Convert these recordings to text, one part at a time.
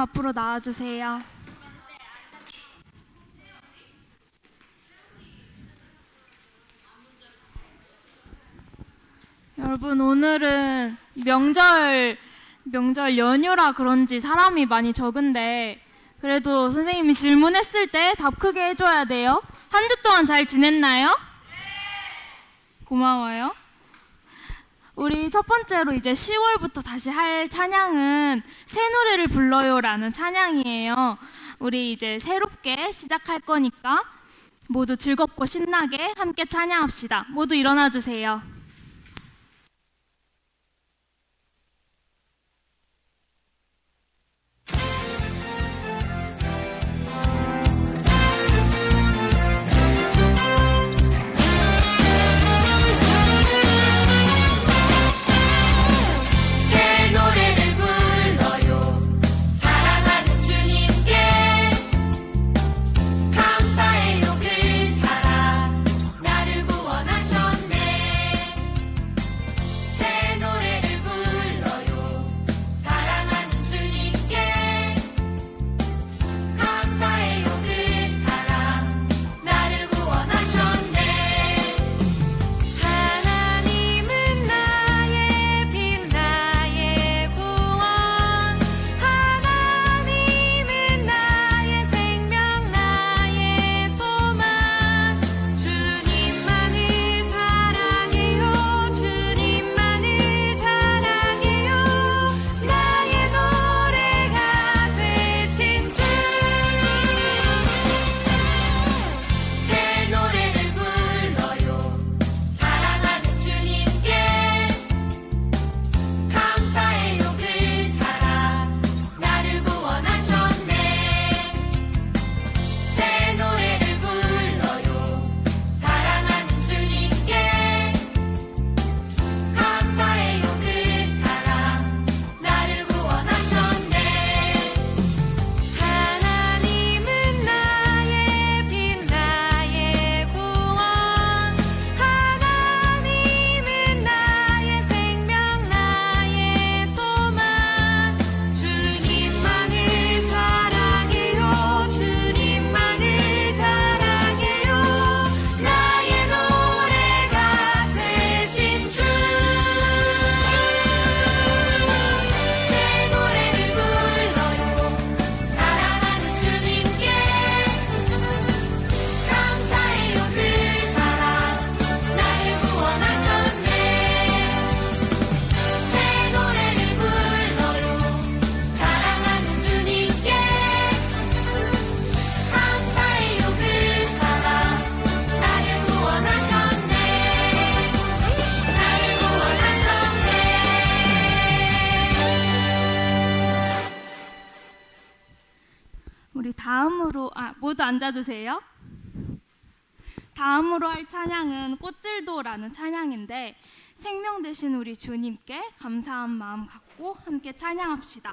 앞으로 나와주세요. 여러분, 오늘은 명절 연휴라 그런지 사람이 많이 적은데 그래도 선생님이 질문했을 때 답 크게 해줘야 돼요. 한 주 동안 잘 지냈나요? 고마워요. 우리 첫 번째로 이제 10월부터 다시 할 찬양은 새 노래를 불러요라는 찬양이에요. 우리 이제 새롭게 시작할 거니까 모두 즐겁고 신나게 함께 찬양합시다. 모두 일어나 주세요. 우리 다음으로 모두 앉아주세요. 다음으로 할 찬양은 꽃들도라는 찬양인데 생명 되신 우리 주님께 감사한 마음 갖고 함께 찬양합시다.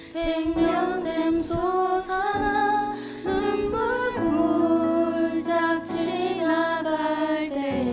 생명샘 솟아나 눈물 골짝 지나갈 때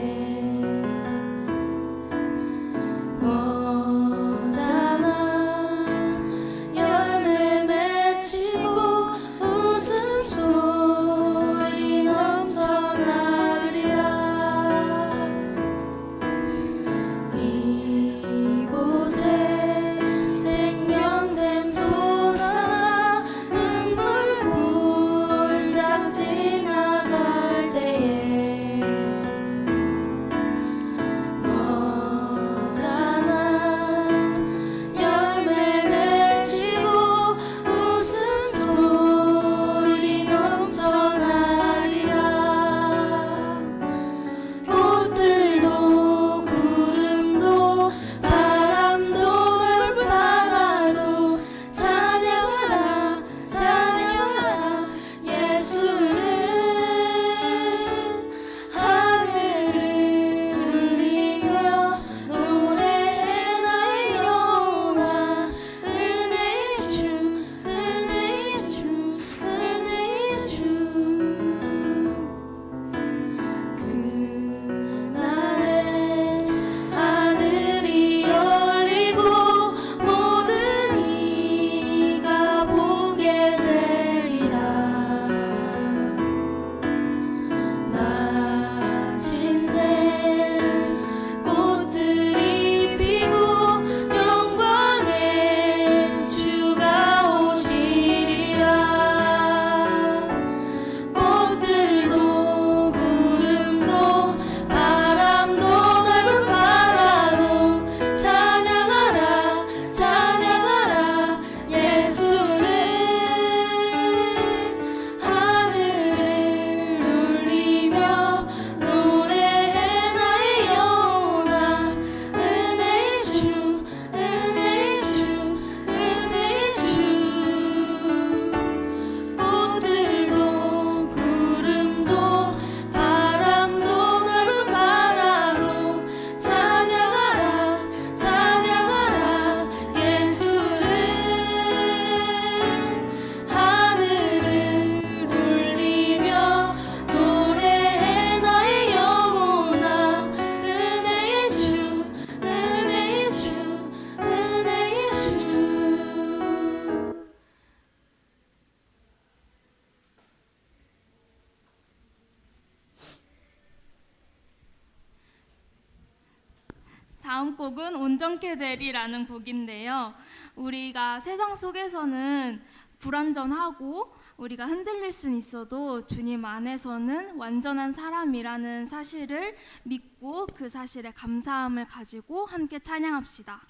다음 곡은 온전케 되리라는 곡인데요. 우리가 세상 속에서는 불완전하고 우리가 흔들릴 수는 있어도 주님 안에서는 완전한 사람이라는 사실을 믿고 그 사실에 감사함을 가지고 함께 찬양합시다.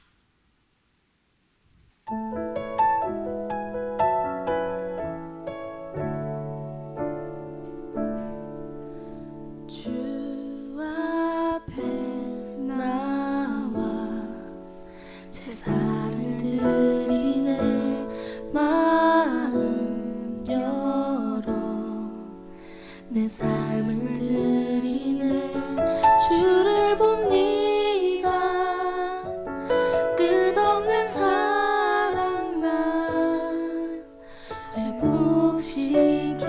주 앞에 나와 제사를 드리네 마음 열어 내 삶을 드리네 주를 봅니다 끝없는 사랑 날 회복시키네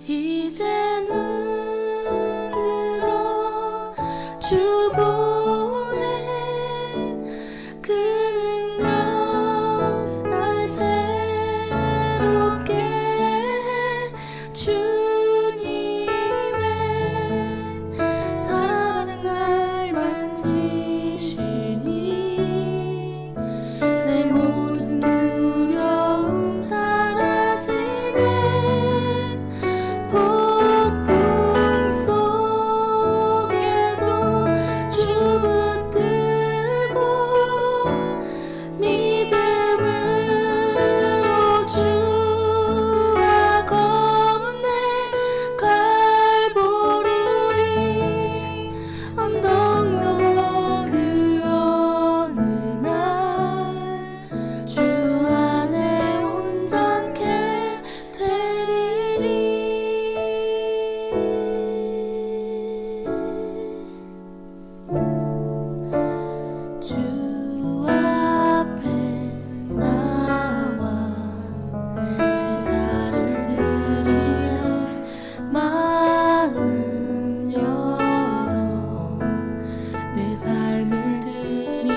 이제는 들어 주 보내 그 능력 날 새롭게 해 주님의 사랑 날 만지시니 내 모든 두려움 사라지네 폭풍 속에도 주 붙들고 믿음으로 주와 걷네 갈보리 언덕 넘어 그 어느 날 주 안에 온전케 되리리 주 앞에 나와 제사를 드리네 마음 열어 내 삶을 드리네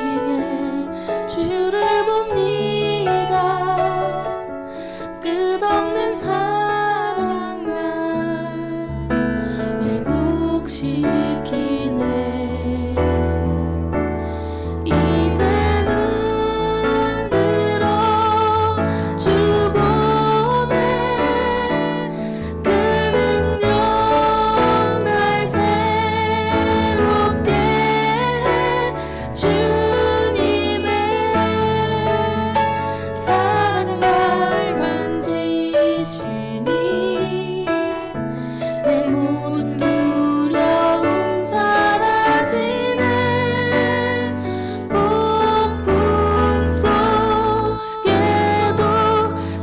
주를 봅니다 끝없는 사랑 날 회복시키네 이제는 들어 주 보내 그 능력 날 새롭게 해 주님의 사랑 날 만지시니 내 모든 두려움 사라지네 폭풍 속에도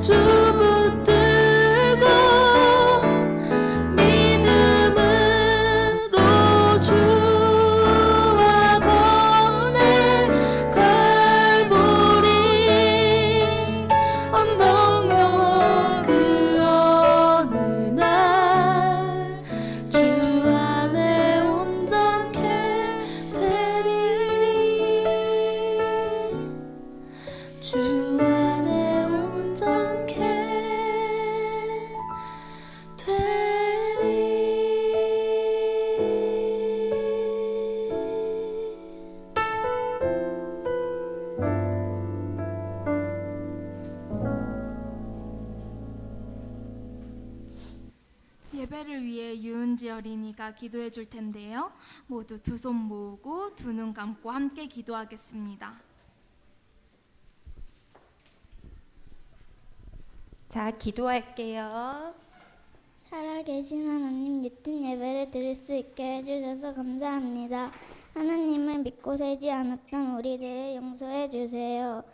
주 붙들고 믿음으로 주와 걷네 갈보리 언덕 넘어 그 어느 날 주 안에 온전케 되리니 주 안에 온전케 되리 예배를 위해 유은지 어린이가 기도해 줄 텐데요. 모두 두 손 모으고 두 눈 감고 함께 기도하겠습니다. 자, 기도할게요. 살아계신 하나님, 예쁜 예배를 드릴 수 있게 해주셔서 감사합니다. 하나님을 믿고 살지 않았던 우리들을 용서해 주세요.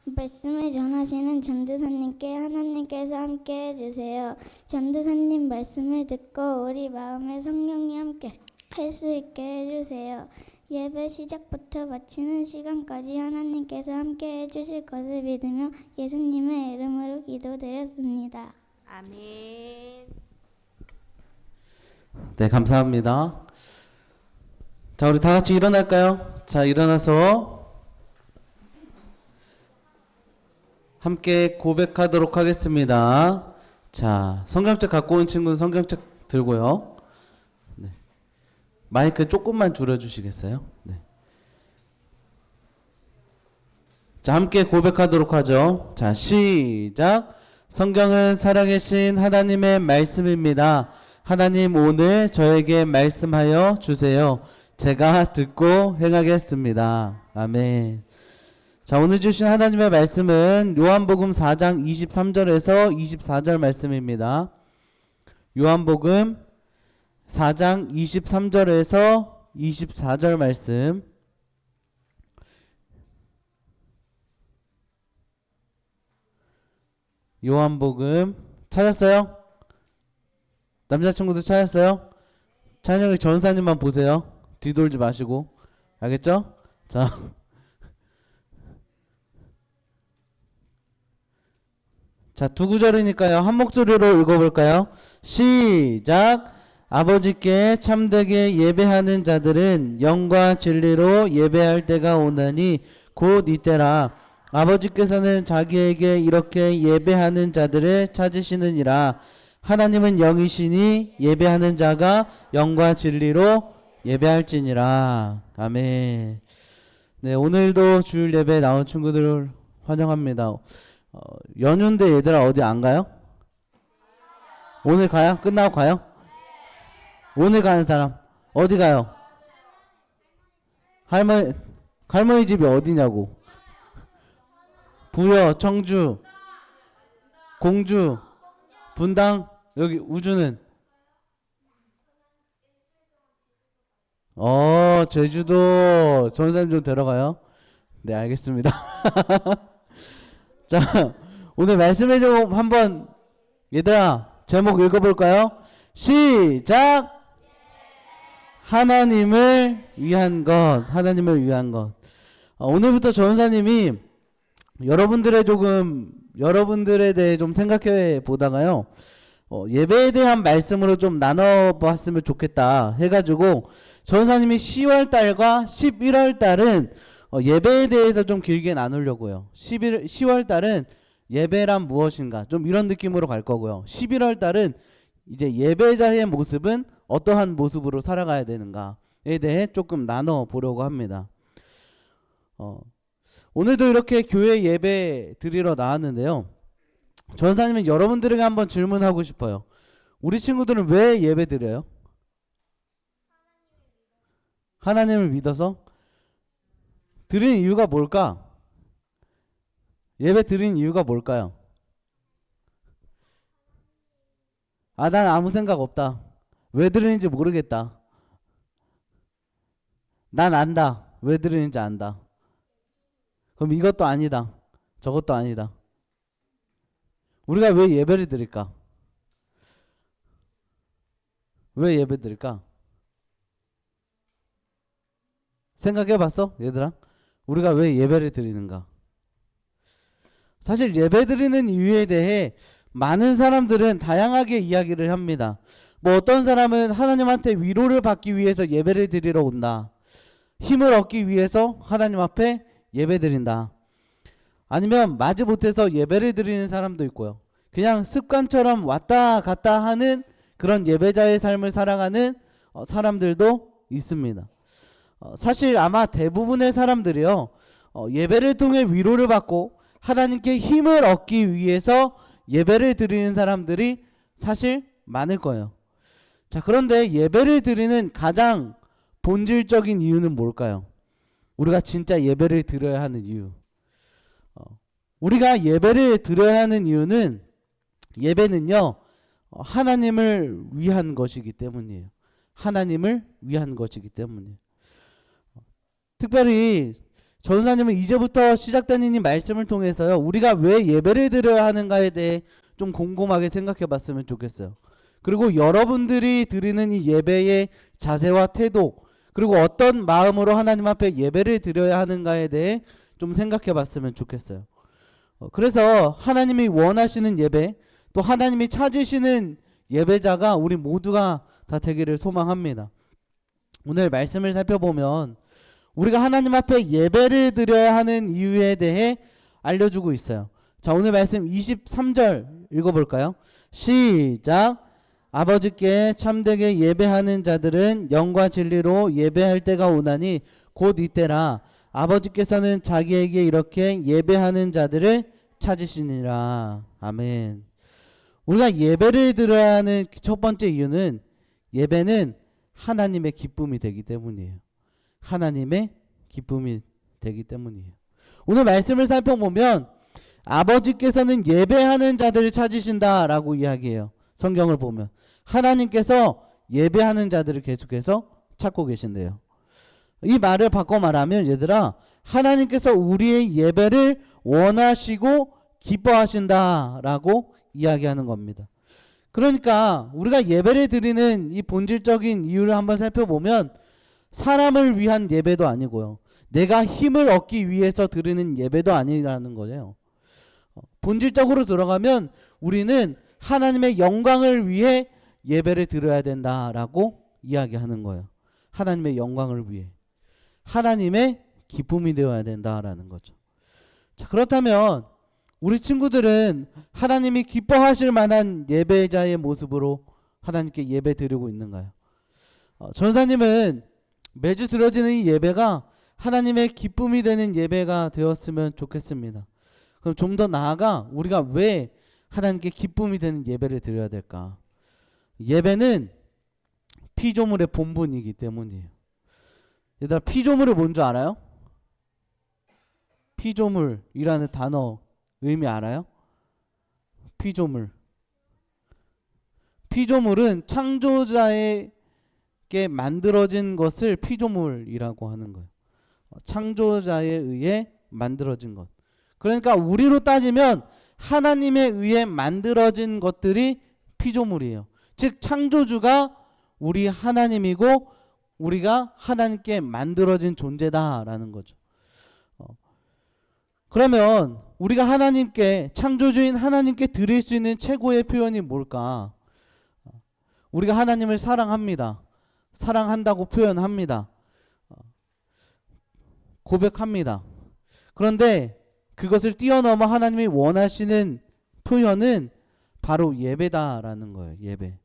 말씀을 전하시는 전도사님께 하나님께서 함께 해주세요. 전도사님 말씀을 듣고 우리 마음에 성령이 함께 할 수 있게 해주세요. 예배 시작부터 마치는 시간까지 하나님께서 함께 해주실 것을 믿으며 예수님의 이름으로 기도드렸습니다. 아멘. 네, 감사합니다. 자, 우리 다 같이 일어날까요? 자, 일어나서 함께 고백하도록 하겠습니다. 자, 성경책 갖고 온 친구는 성경책 들고요. 네. 마이크 조금만 줄여주시겠어요? 네. 자, 함께 고백하도록 하죠. 자, 시작. 성경은 살아계신 하나님의 말씀입니다. 하나님 오늘 저에게 말씀하여 주세요. 제가 듣고 행하겠습니다. 아멘. 자, 오늘 주신 하나님의 말씀은 요한복음 4장 23절에서 24절 말씀입니다. 요한복음 4장 23절에서 24절 말씀. 요한복음 찾았어요? 남자친구도 찾았어요? 찬영이 전사님만 보세요. 뒤돌지 마시고. 알겠죠? 자. 자, 두 구절이니까요. 한 목소리로 읽어볼까요? 시작. 아버지께 참되게 예배하는 자들은 영과 진리로 예배할 때가 오나니 곧 이때라. 아버지께서는 자기에게 이렇게 예배하는 자들을 찾으시느니라. 하나님은 영이시니 예배하는 자가 영과 진리로 예배할지니라. 아멘. 네, 오늘도 주일 예배에 나온 친구들을 환영합니다. 연휴인데 얘들아 어디 안 가요? 오늘 가요? 끝나고 가요? 오늘 가는 사람 어디 가요? 할머니 집이 어디냐고. 부여, 청주, 공주, 분당, 여기 우주는? 제주도 전사님 좀 데려가요. 네, 알겠습니다. 자, 오늘 말씀의 제목 한번 얘들아 제목 읽어볼까요? 시작. 하나님을 위한 것. 하나님을 위한 것. 오늘부터 전사님이 여러분들에 대해 좀 생각해 보다가요, 예배에 대한 말씀으로 좀 나눠봤으면 좋겠다 해가지고 전사님이 10월 달과 11월 달은 예배에 대해서 좀 길게 나누려고요. 10월 달은 예배란 무엇인가 좀 이런 느낌으로 갈 거고요. 11월 달은 이제 예배자의 모습은 어떠한 모습으로 살아가야 되는가에 대해 조금 나눠 보려고 합니다. 오늘도 이렇게 교회 예배 드리러 나왔는데요. 전사님은 여러분들에게 한번 질문하고 싶어요. 우리 친구들은 왜 예배 드려요? 하나님을 믿어서? 드리는 이유가 뭘까? 예배 드리는 이유가 뭘까요? 난 아무 생각 없다. 왜 드리는지 모르겠다. 난 안다. 왜 드리는지 안다. 그럼 이것도 아니다. 저것도 아니다. 우리가 왜 예배를 드릴까? 왜 예배 드릴까? 생각해 봤어? 얘들아? 우리가 왜 예배를 드리는가? 사실 예배 드리는 이유에 대해 많은 사람들은 다양하게 이야기를 합니다. 뭐 어떤 사람은 하나님한테 위로를 받기 위해서 예배를 드리러 온다. 힘을 얻기 위해서 하나님 앞에 예배 드린다. 아니면 마지못해서 예배를 드리는 사람도 있고요. 그냥 습관처럼 왔다 갔다 하는 그런 예배자의 삶을 살아가는 사람들도 있습니다. 사실 아마 대부분의 사람들이요, 예배를 통해 위로를 받고 하나님께 힘을 얻기 위해서 예배를 드리는 사람들이 사실 많을 거예요. 자, 그런데 예배를 드리는 가장 본질적인 이유는 뭘까요? 우리가 진짜 예배를 드려야 하는 이유. 우리가 예배를 드려야 하는 이유는, 예배는요, 하나님을 위한 것이기 때문이에요. 하나님을 위한 것이기 때문이에요. 특별히 전사님은 이제부터 시작되는 이 말씀을 통해서요, 우리가 왜 예배를 드려야 하는가에 대해 좀 곰곰하게 생각해 봤으면 좋겠어요. 그리고 여러분들이 드리는 이 예배의 자세와 태도, 그리고 어떤 마음으로 하나님 앞에 예배를 드려야 하는가에 대해 좀 생각해 봤으면 좋겠어요. 그래서 하나님이 원하시는 예배, 또 하나님이 찾으시는 예배자가 우리 모두가 다 되기를 소망합니다. 오늘 말씀을 살펴보면 우리가 하나님 앞에 예배를 드려야 하는 이유에 대해 알려주고 있어요. 자, 오늘 말씀 23절 읽어볼까요? 시작. 아버지께 참되게 예배하는 자들은 영과 진리로 예배할 때가 오나니 곧 이때라. 아버지께서는 자기에게 이렇게 예배하는 자들을 찾으시니라. 아멘. 우리가 예배를 드려야 하는 첫 번째 이유는 예배는 하나님의 기쁨이 되기 때문이에요. 하나님의 기쁨이 되기 때문이에요. 오늘 말씀을 살펴보면 아버지께서는 예배하는 자들을 찾으신다라고 이야기해요. 성경을 보면 하나님께서 예배하는 자들을 계속해서 찾고 계신대요. 이 말을 바꿔 말하면 얘들아, 하나님께서 우리의 예배를 원하시고 기뻐하신다라고 이야기하는 겁니다. 그러니까 우리가 예배를 드리는 이 본질적인 이유를 한번 살펴보면 사람을 위한 예배도 아니고요, 내가 힘을 얻기 위해서 드리는 예배도 아니라는 거예요. 본질적으로 들어가면 우리는 하나님의 영광을 위해 예배를 드려야 된다라고 이야기하는 거예요. 하나님의 영광을 위해, 하나님의 기쁨이 되어야 된다라는 거죠. 자, 그렇다면 우리 친구들은 하나님이 기뻐하실 만한 예배자의 모습으로 하나님께 예배 드리고 있는가요? 전사님은 매주 드려지는 이 예배가 하나님의 기쁨이 되는 예배가 되었으면 좋겠습니다. 그럼 좀 더 나아가 우리가 왜 하나님께 기쁨이 되는 예배를 드려야 될까? 예배는 피조물의 본분이기 때문이에요. 얘들아, 피조물이 뭔지 알아요? 피조물이라는 단어 의미 알아요? 피조물은 창조자에게 만들어진 것을 피조물이라고 하는 거예요. 창조자에 의해 만들어진 것. 그러니까 우리로 따지면 하나님에 의해 만들어진 것들이 피조물이에요. 즉 창조주가 우리 하나님이고 우리가 하나님께 만들어진 존재다라는 거죠. 그러면 우리가 하나님께, 창조주인 하나님께 드릴 수 있는 최고의 표현이 뭘까? 우리가 하나님을 사랑합니다. 사랑한다고 표현합니다. 고백합니다. 그런데 그것을 뛰어넘어 하나님이 원하시는 표현은 바로 예배다라는 거예요. 예배.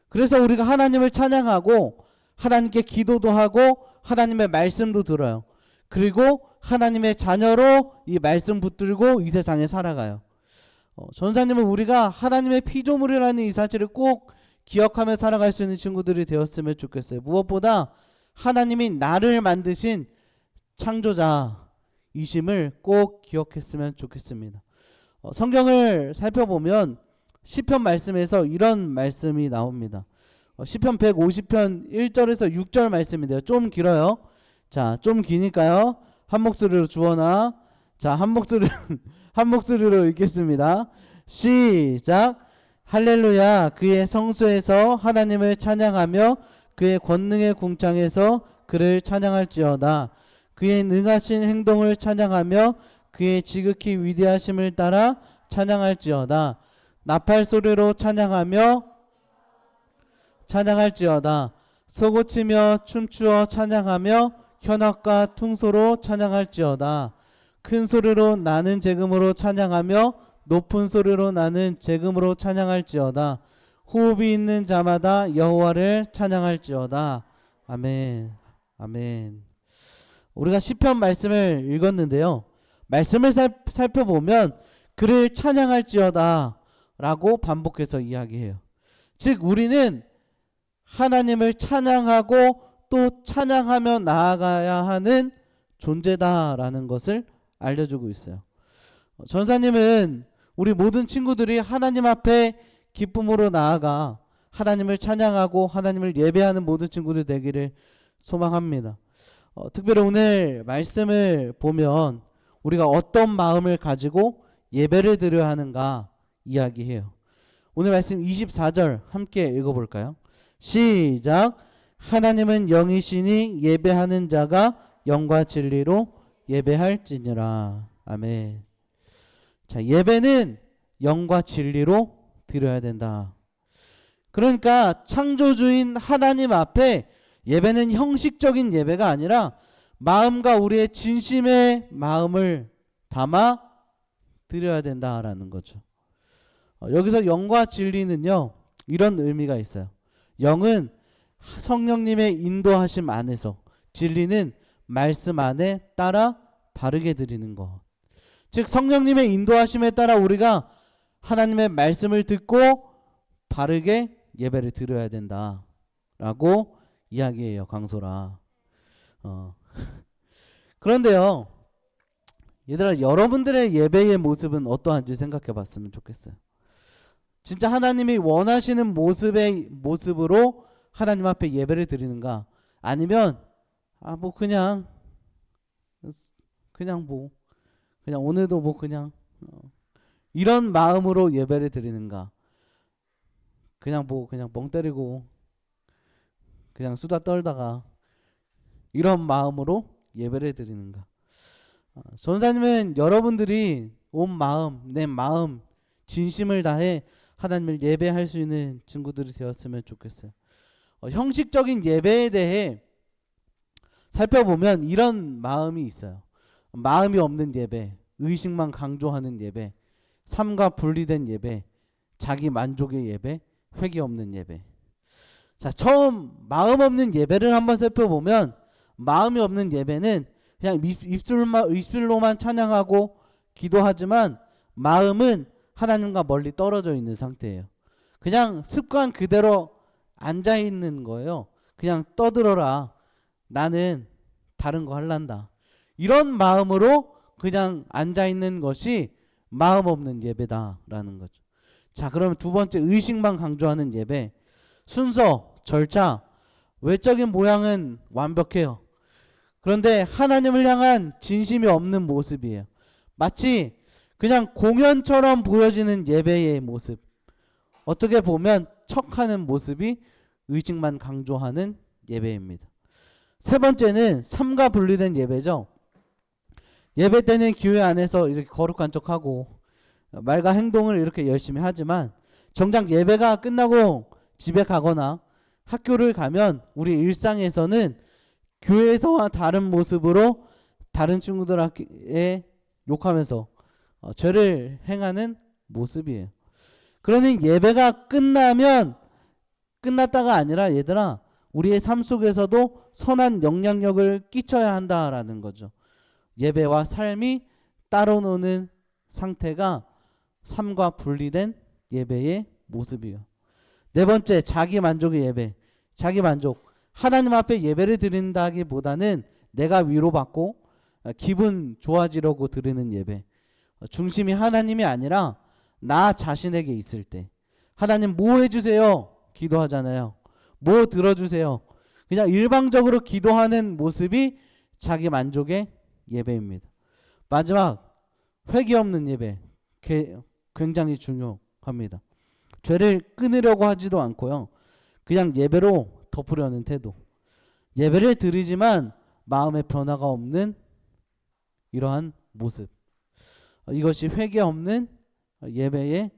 그래서 우리가 하나님을 찬양하고 하나님께 기도도 하고 하나님의 말씀도 들어요. 그리고 하나님의 자녀로 이 말씀 붙들고 이 세상에 살아가요. 전사님은 우리가 하나님의 피조물이라는 이 사실을 꼭 기억하며 살아갈 수 있는 친구들이 되었으면 좋겠어요. 무엇보다 하나님이 나를 만드신 창조자이심을 꼭 기억했으면 좋겠습니다. 성경을 살펴보면 시편 말씀에서 이런 말씀이 나옵니다. 시편 150편 1절에서 6절 말씀인데요. 좀 길어요. 자, 좀 기니까요. 한 목소리로 주어나. 자, 한 목소리로 읽겠습니다. 시작. 할렐루야. 그의 성소에서 하나님을 찬양하며 그의 권능의 궁창에서 그를 찬양할지어다. 그의 능하신 행동을 찬양하며 그의 지극히 위대하심을 따라 찬양할지어다. 나팔 소리로 찬양할지어다. 소고치며 춤추어 찬양하며 현악과 퉁소로 찬양할지어다. 큰 소리로 나는 재금으로 찬양하며 높은 소리로 나는 재금으로 찬양할지어다. 호흡이 있는 자마다 여호와를 찬양할지어다. 아멘. 아멘. 우리가 시편 말씀을 읽었는데요. 말씀을 살펴보면 그를 찬양할지어다 라고 반복해서 이야기해요. 즉 우리는 하나님을 찬양하고 또 찬양하며 나아가야 하는 존재다라는 것을 알려주고 있어요. 전사님은 우리 모든 친구들이 하나님 앞에 기쁨으로 나아가 하나님을 찬양하고 하나님을 예배하는 모든 친구들 되기를 소망합니다. 특별히 오늘 말씀을 보면 우리가 어떤 마음을 가지고 예배를 드려야 하는가 이야기해요. 오늘 말씀 24절 함께 읽어볼까요? 시작. 하나님은 영이시니 예배하는 자가 영과 진리로 예배할지니라. 아멘. 자, 예배는 영과 진리로 드려야 된다. 그러니까 창조주인 하나님 앞에 예배는 형식적인 예배가 아니라 마음과 우리의 진심의 마음을 담아 드려야 된다라는 거죠. 여기서 영과 진리는요, 이런 의미가 있어요. 영은 성령님의 인도하심 안에서, 진리는 말씀 안에 따라 바르게 드리는 것. 즉 성령님의 인도하심에 따라 우리가 하나님의 말씀을 듣고 바르게 예배를 드려야 된다라고 이야기해요, 강소라. 그런데요, 얘들아, 여러분들의 예배의 모습은 어떠한지 생각해 봤으면 좋겠어요. 진짜 하나님이 원하시는 모습으로 하나님 앞에 예배를 드리는가? 아니면 뭐 그냥 오늘도 뭐 그냥 이런 마음으로 예배를 드리는가? 그냥 멍 때리고 그냥 수다 떨다가 이런 마음으로 예배를 드리는가? 전사님은 여러분들이 온 마음, 내 마음, 진심을 다해 하나님을 예배할 수 있는 친구들이 되었으면 좋겠어요. 형식적인 예배에 대해 살펴보면 이런 마음이 있어요. 마음이 없는 예배, 의식만 강조하는 예배, 삶과 분리된 예배, 자기 만족의 예배, 회개 없는 예배. 자, 처음 마음 없는 예배를 한번 살펴보면, 마음이 없는 예배는 그냥 입술로만 찬양하고 기도하지만 마음은 하나님과 멀리 떨어져 있는 상태예요. 그냥 습관 그대로 앉아 있는 거예요. 그냥 떠들어라, 나는 다른 거 할란다, 이런 마음으로 그냥 앉아 있는 것이 마음 없는 예배다라는 거죠. 자, 그러면 두 번째, 의식만 강조하는 예배. 순서, 절차, 외적인 모양은 완벽해요. 그런데 하나님을 향한 진심이 없는 모습이에요. 마치 그냥 공연처럼 보여지는 예배의 모습. 어떻게 보면 척하는 모습이 의식만 강조하는 예배입니다. 세 번째는 삶과 분리된 예배죠. 예배 때는 교회 안에서 이렇게 거룩한 척하고 말과 행동을 이렇게 열심히 하지만 정작 예배가 끝나고 집에 가거나 학교를 가면 우리 일상에서는 교회에서와 다른 모습으로 다른 친구들에게 욕하면서 죄를 행하는 모습이에요. 그러니 예배가 끝나면 끝났다가 아니라, 얘들아, 우리의 삶 속에서도 선한 영향력을 끼쳐야 한다라는 거죠. 예배와 삶이 따로 노는 상태가 삶과 분리된 예배의 모습이에요. 네 번째, 자기 만족의 예배. 자기 만족. 하나님 앞에 예배를 드린다기보다는 내가 위로받고 기분 좋아지려고 드리는 예배. 중심이 하나님이 아니라 나 자신에게 있을 때, 하나님 뭐 해주세요 기도하잖아요. 뭐 들어주세요. 그냥 일방적으로 기도하는 모습이 자기 만족의 예배입니다. 마지막, 회개 없는 예배. 굉장히 중요합니다. 죄를 끊으려고 하지도 않고요, 그냥 예배로 덮으려는 태도. 예배를 드리지만 마음의 변화가 없는 이러한 모습. 이것이 회개 없는 예배의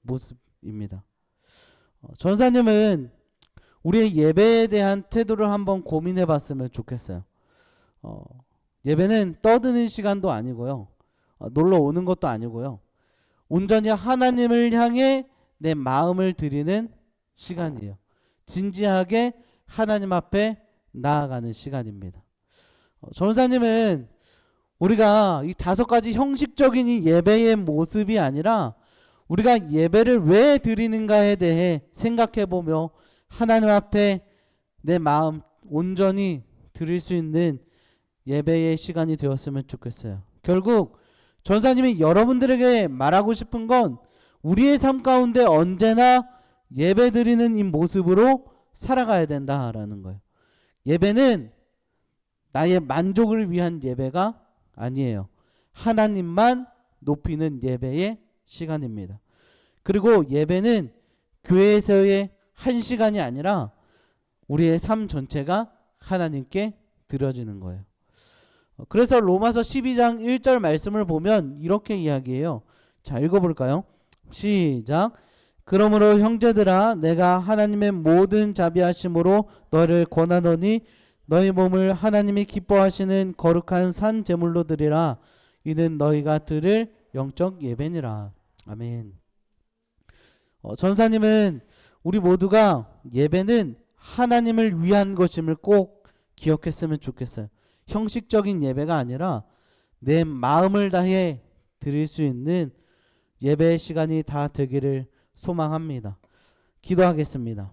모습입니다. 전사님은 우리의 예배에 대한 태도를 한번 고민해 봤으면 좋겠어요. 예배는 떠드는 시간도 아니고요, 놀러 오는 것도 아니고요, 온전히 하나님을 향해 내 마음을 드리는 시간이에요. 진지하게 하나님 앞에 나아가는 시간입니다. 전사님은 우리가 이 5가지 형식적인 이 예배의 모습이 아니라 우리가 예배를 왜 드리는가에 대해 생각해보며 하나님 앞에 내 마음 온전히 드릴 수 있는 예배의 시간이 되었으면 좋겠어요. 결국 전사님이 여러분들에게 말하고 싶은 건 우리의 삶 가운데 언제나 예배 드리는 이 모습으로 살아가야 된다라는 거예요. 예배는 나의 만족을 위한 예배가 아니에요. 하나님만 높이는 예배의 시간입니다. 그리고 예배는 교회에서의 한 시간이 아니라 우리의 삶 전체가 하나님께 드려지는 거예요. 그래서 로마서 12장 1절 말씀을 보면 이렇게 이야기해요. 자, 읽어볼까요? 시작. 그러므로 형제들아, 내가 하나님의 모든 자비하심으로 너를 권하노니 너희 몸을 하나님이 기뻐하시는 거룩한 산 제물로 드리라. 이는 너희가 드릴 영적 예배니라. 아멘. 전사님은 우리 모두가 예배는 하나님을 위한 것임을 꼭 기억했으면 좋겠어요. 형식적인 예배가 아니라 내 마음을 다해 드릴 수 있는 예배의 시간이 다 되기를 소망합니다. 기도하겠습니다.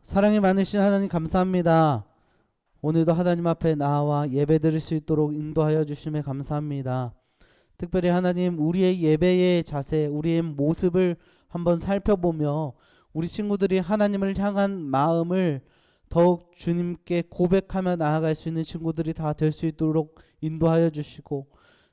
사랑이 많으신 하나님 감사합니다. 오늘도 하나님 앞에 나와 예배 드릴 수 있도록 인도하여 주심에 감사합니다. 특별히 하나님, 우리의 예배의 자세, 우리의 모습을 한번 살펴보며 우리 친구들이 하나님을 향한 마음을 더욱 주님께 고백하며 나아갈 수 있는 친구들이 다 될 수 있도록 인도하여 주시고,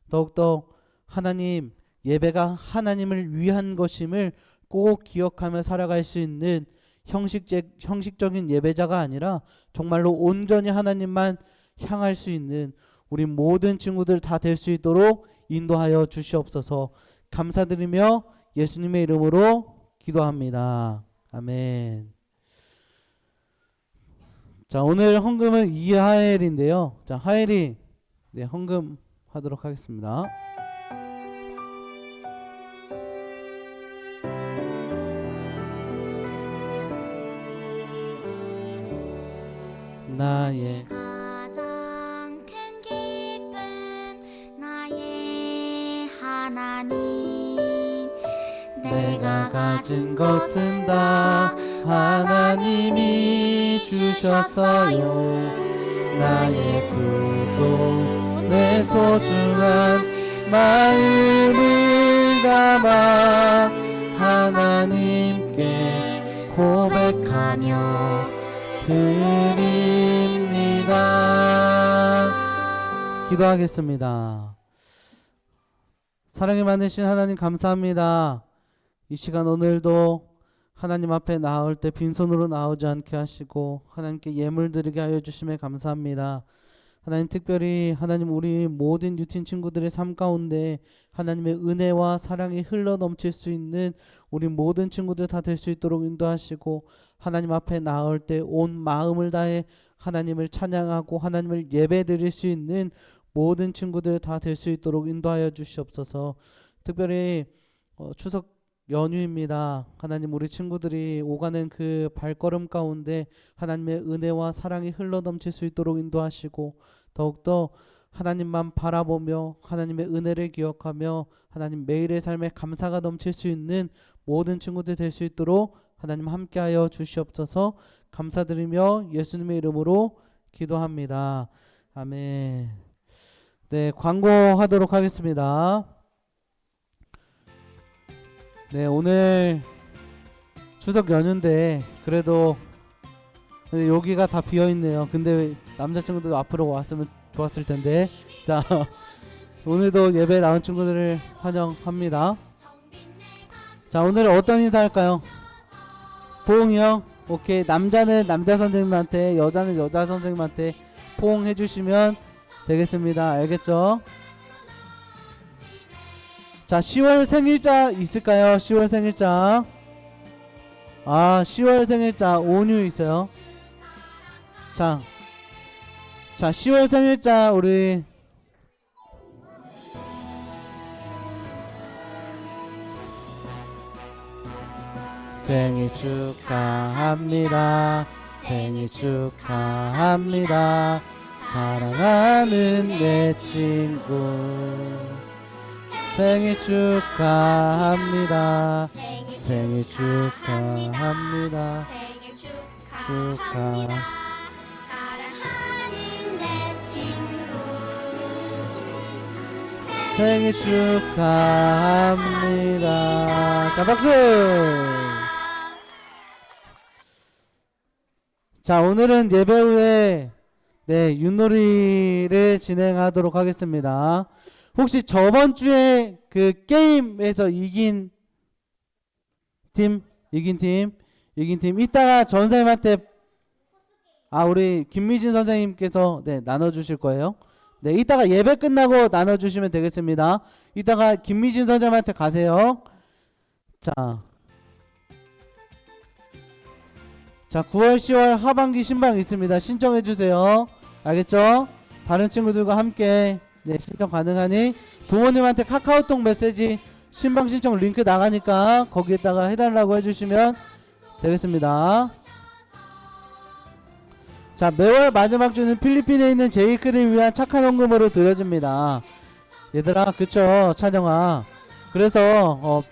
더욱더 하나님, 예배가 하나님을 위한 것임을 꼭 기억하며 살아갈 수 있는 형식적인 예배자가 아니라 정말로 온전히 하나님만 향할 수 있는 우리 모든 친구들 다 될 수 있도록 인도하여 주시옵소서. 감사드리며 예수님의 이름으로 기도합니다. 아멘. 자, 오늘 헌금은 이하엘인데요. 자, 하엘이 헌금 하도록 하겠습니다. 나의 가장 큰 기쁨 나의 하나님 내가 가진 것은 다 하나님이 주셨어요. 나의 두 손에 소중한 마음을 담아 하나님께 고백하며 드립니다. 기도하겠습니다. 사랑이 많으신 하나님 감사합니다. 이 시간 오늘도 하나님 앞에 나올 때 빈손으로 나오지 않게 하시고 하나님께 예물 드리게 하여 주심에 감사합니다. 하나님, 특별히 하나님, 우리 모든 유팀 친구들의 삶 가운데 하나님의 은혜와 사랑이 흘러 넘칠 수 있는 우리 모든 친구들 다 될 수 있도록 인도하시고, 하나님 앞에 나올 때 온 마음을 다해 하나님을 찬양하고 하나님을 예배 드릴 수 있는 모든 친구들 다 될 수 있도록 인도하여 주시옵소서. 특별히 추석 연휴입니다. 하나님, 우리 친구들이 오가는 그 발걸음 가운데 하나님의 은혜와 사랑이 흘러 넘칠 수 있도록 인도하시고, 더욱더 하나님만 바라보며 하나님의 은혜를 기억하며 하나님 매일의 삶에 감사가 넘칠 수 있는 모든 친구들 될 수 있도록 하나님 함께하여 주시옵소서. 감사드리며 예수님의 이름으로 기도합니다. 아멘. 네, 광고하도록 하겠습니다. 네, 오늘 추석 연휴인데 그래도 여기가 다 비어있네요. 근데 남자친구도 앞으로 왔으면 좋았을 텐데. 자, 오늘도 예배 나온 친구들을 환영합니다. 자, 오늘 어떤 인사 할까요? 포옹이요? 오케이. 남자는 남자 선생님한테, 여자는 여자 선생님한테 포옹해 주시면 되겠습니다. 알겠죠? 자, 10월 생일자 있을까요? 10월 생일자. 10월 생일자 온유 있어요. 자, 10월 생일자 우리 생일 축하합니다. 생일 축하합니다. 사랑하는 내 친구 생일 축하합니다. 생일 축하합니다. 축하. 사랑하는 내 친구 생일 축하합니다. 자, 박수. 자, 오늘은 예배 후에 윷놀이를 진행하도록 하겠습니다. 혹시 저번 주에 그 게임에서 이긴 팀 이따가 전 선생님한테 우리 김미진 선생님께서 나눠주실 거예요. 네, 이따가 예배 끝나고 나눠주시면 되겠습니다. 이따가 김미진 선생님한테 가세요. 자, 9월 10월 하반기 신방 있습니다. 신청해 주세요. 알겠죠? 다른 친구들과 함께 신청 가능하니 부모님한테 카카오톡 메시지 신방 신청 링크 나가니까 거기에다가 해달라고 해주시면 되겠습니다. 자, 매월 마지막 주는 필리핀에 있는 제이크를 위한 착한 헌금으로 드려집니다. 얘들아, 그쵸 찬영아. 그래서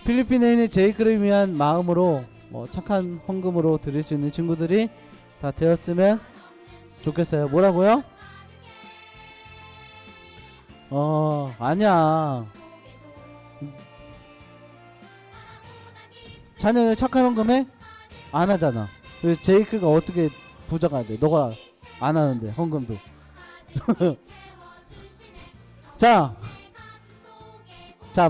필리핀에 있는 제이크를 위한 마음으로 착한 헌금으로 드릴 수 있는 친구들이 다 되었으면 좋겠어요. 뭐라고요? 아니야. 찬영이 착한 헌금해? 안 하잖아. 그 제이크가 어떻게 부자가 돼? 너가 안 하는데 헌금도. 자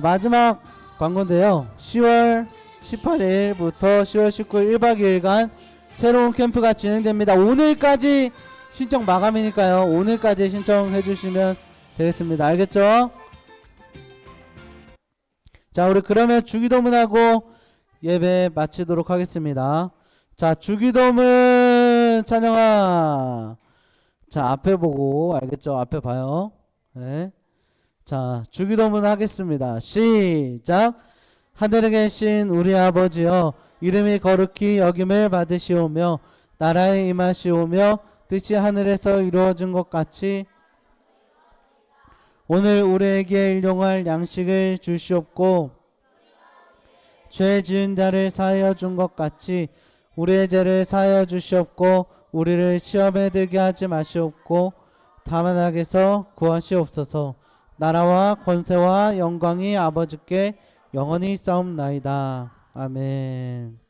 마지막 광고인데요. 10월 18일부터 10월 19일 1박 2일간 새로운 캠프가 진행됩니다. 오늘까지 신청 마감이니까요. 오늘까지 신청해 주시면 되겠습니다. 알겠죠? 자, 우리 그러면 주기도문하고 예배 마치도록 하겠습니다. 자, 주기도문 찬영아. 자, 앞에 보고 알겠죠? 앞에 봐요. 네. 자, 주기도문 하겠습니다. 시작. 하늘에 계신 우리 아버지여, 이름이 거룩히 여김을 받으시오며 나라에 임하시오며 뜻이 하늘에서 이루어진 것 같이 오늘 우리에게 일용할 양식을 주시옵고 죄 지은 자를 사하여 준 것 같이 우리의 죄를 사하여 주시옵고 우리를 시험에 들게 하지 마시옵고 다만 악에서 구하시옵소서. 나라와 권세와 영광이 아버지께 영원히 싸움나이다. 아멘.